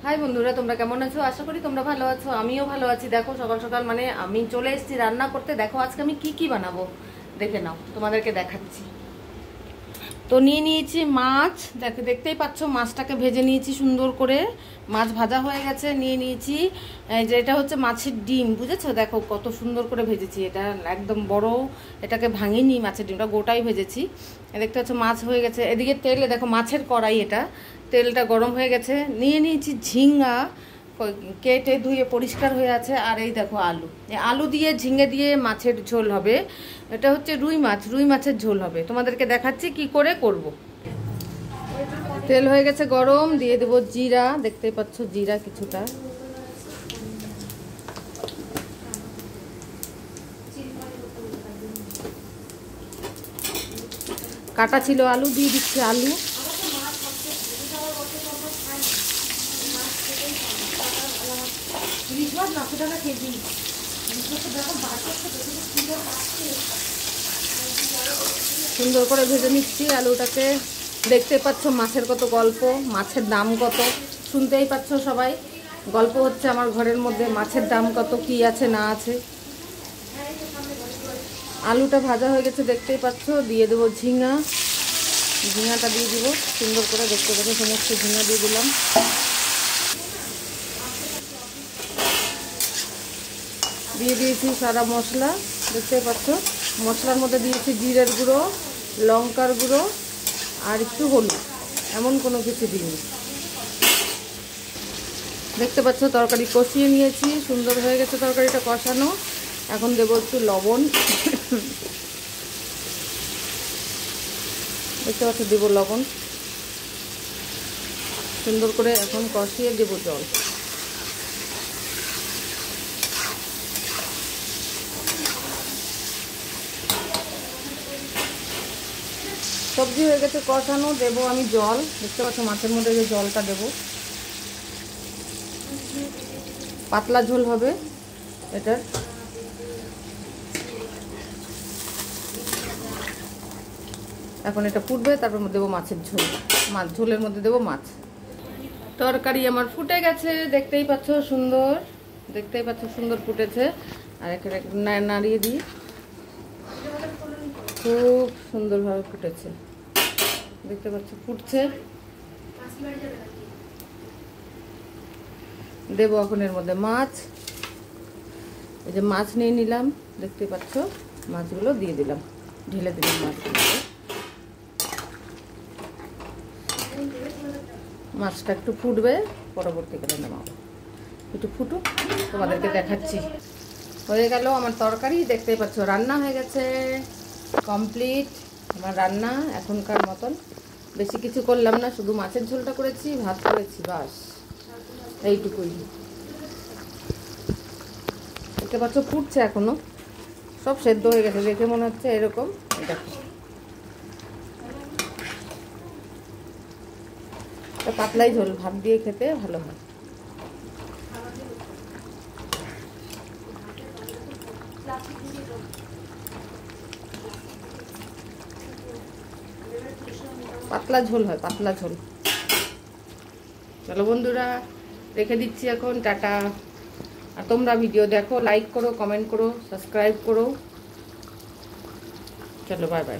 High বন্ধুরা, তোমরা কেমন আছো? আশা করি তোমরা ভালো আছো। আমিও ভালো আছি। দেখো সকাল সকাল মানে আমি চলে এসেছি রান্না করতে। দেখো আজকে আমি কি বানাবো দেখে নাও, তোমাদেরকে দেখাচ্ছি। তো নিয়ে নিয়েছি মাছ, দেখতেই পাচ্ছ মাছটাকে ভেজে নিয়েছি সুন্দর করে। মাছ ভাজা হয়ে গেছে। নিয়ে নিয়েছি যে এটা হচ্ছে মাছের ডিম, বুঝেছো? দেখো কত সুন্দর করে ভেজেছি, এটা একদম বড়, এটাকে ভাঙিনি মাছের ডিমটা, গোটাই ভেজেছি। দেখতে পাচ্ছ মাছ হয়ে গেছে। এদিকে তেলে দেখো মাছের কড়াই, এটা তেলটা গরম হয়ে গেছে। নিয়ে নিয়েছি ঝিঙ্গা, কেটে ধুয়ে পরিষ্কার হয়ে আছে। আর এই দেখো আলু, আলু দিয়ে ঝিঙে দিয়ে মাছের ঝোল হবে। এটা হচ্ছে রুই মাছের ঝোল হবে। তোমাদেরকে দেখাচ্ছি কি করে করব। তেল হয়ে গেছে গরম, দিয়ে দেবো জিরা, দেখতেই পাচ্ছ জিরা কিছুটা। কাটা ছিল আলু, দিয়ে দিচ্ছি আলু। সুন্দর করে ভেজে নিচ্ছি আলুটাকে। দেখতে পাচ্ছ মাছের কত গল্প, মাছের দাম কত, শুনতেই পাচ্ছ সবাই। গল্প হচ্ছে আমার ঘরের মধ্যে, মাছের দাম কত, কি আছে না আছে। আলুটা ভাজা হয়ে গেছে দেখতেই পাচ্ছ। দিয়ে দেবো ঝিঙাটা দিয়ে দিব সুন্দর করে। দেখতে পাচ্ছ সমস্ত ঝিঙা দিয়ে দিলাম। দিয়ে দিয়েছি সারা মশলা, দেখতে পাচ্ছ। মশলার মধ্যে দিয়েছি জিরের গুঁড়ো, লঙ্কার গুঁড়ো আর একটু হলুদ, এমন কোনো কিছু দিইনি। দেখতে পাচ্ছ তরকারি কষিয়ে নিয়েছি, সুন্দর হয়ে গেছে তরকারিটা কষানো। এখন দেবো একটু লবণ, দেখতে পাচ্ছ দেবো লবণ। সুন্দর করে এখন কষিয়ে দেবো জল। সবজি হয়ে গেছে কষানো, দেবো আমি জল। দেখতে পাচ্ছ মাছের মধ্যে যে জলটা দেবো, পাতলা ঝোল হবে এটার। এখন এটা ফুটবে, তারপর দেবো মাছের ঝোল। ঝোলের মধ্যে দেবো মাছ। তরকারি আমার ফুটে গেছে, দেখতেই পাচ্ছ সুন্দর, দেখতেই পাচ্ছ সুন্দর ফুটেছে। আর একটা নাড়িয়ে দিই, খুব সুন্দরভাবে ফুটেছে, দেখতে পাচ্ছ ফুটছে। দেবো এখন এর মধ্যে মাছ। এই যে মাছ নিয়ে নিলাম, দেখতে পাচ্ছ মাছগুলো দিয়ে দিলাম, ঢেলে দিলাম মাছগুলো। মাছটা একটু ফুটবে, পরবর্তীকালে নামাবো। একটু ফুটুক, তোমাদেরকে দেখাচ্ছি। হয়ে গেল আমার তরকারি, দেখতেই পাচ্ছ রান্না হয়ে গেছে, কমপ্লিট আমার রান্না এখনকার মতন। বেশি কিছু করলাম না, শুধু মাছের ঝোলটা করেছি, ভাত করেছি, বাস এইটুকুই। দেখতে পাচ্ছ ফুটছে এখনো, সব সেদ্ধ হয়ে গেছে, দেখে মনে হচ্ছে এরকম। দেখো পাতলাই ঝোল, ভাত দিয়ে খেতে ভালো হয়। পাতলা ঝোল হয়, পাতলা ঝোল। চলো বন্ধুরা, রেখে দিচ্ছি এখন, টাটা। আর তোমরা ভিডিও দেখো, লাইক করো, কমেন্ট করো, সাবস্ক্রাইব করো। চলো বাই বাই।